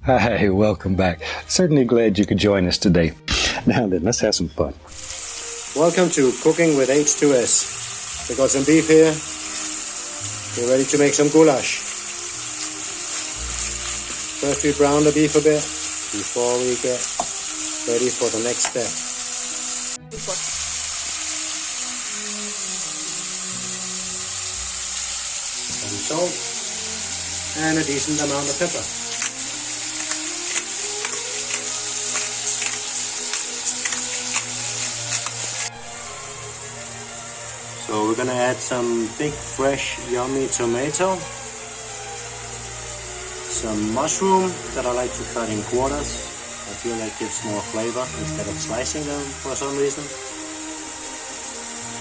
Hi, welcome back. Certainly glad you could join us today. Now then, let's have some fun. Welcome to Cooking with H2S. We got some beef here. We're ready to make some goulash. First we brown the beef a bit before we get ready for the next step. Some salt and a decent amount of pepper. So we're gonna add some big fresh yummy tomato, some mushroom that I like to cut in quarters. I feel like gives more flavor instead of slicing them for some reason.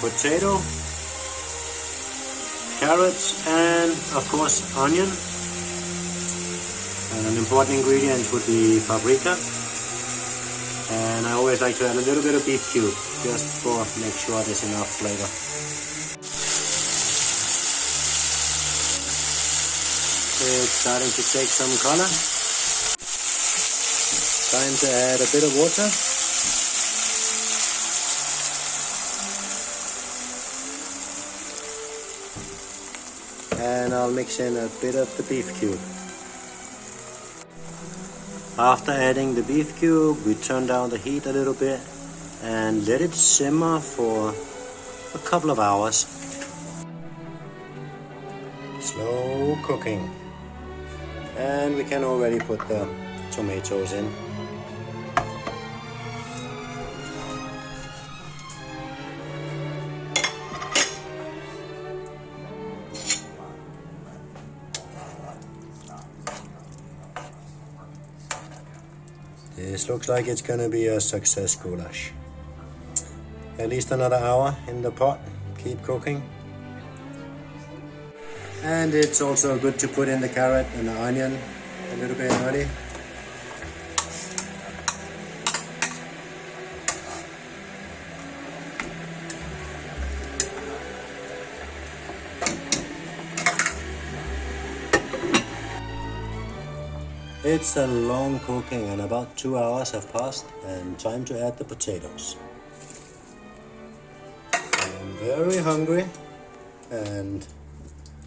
Potato, carrots, and of course onion. And an important ingredient would be paprika. And I always like to add a little bit of beef cube just for make sure there's enough flavor. It's starting to take some color. Time to add a bit of water. And I'll mix in a bit of the beef cube. After adding the beef cube, we turn down the heat a little bit and let it simmer for a couple of hours. Slow cooking. And we can already put the tomatoes in. This looks like it's gonna be a success goulash. At least another hour in the pot. Keep cooking. And it's also good to put in the carrot and the onion a little bit early. It's a long cooking and about 2 hours have passed and time to add the potatoes. I'm very hungry and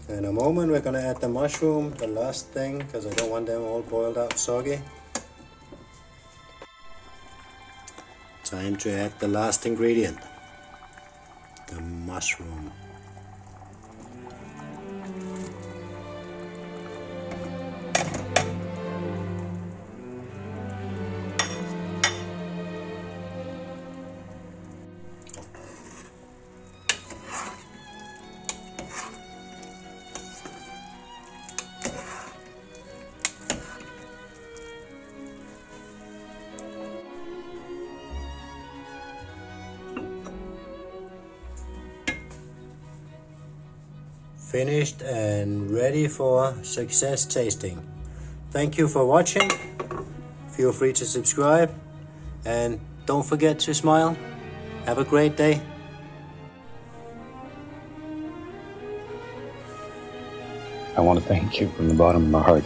in a moment we're gonna add the mushroom, the last thing, because I don't want them all boiled out soggy. Time to add the last ingredient, the mushroom. Finished and ready for success tasting. Thank you for watching. Feel free to subscribe and don't forget to smile. Have a great day. I want to thank you from the bottom of my heart.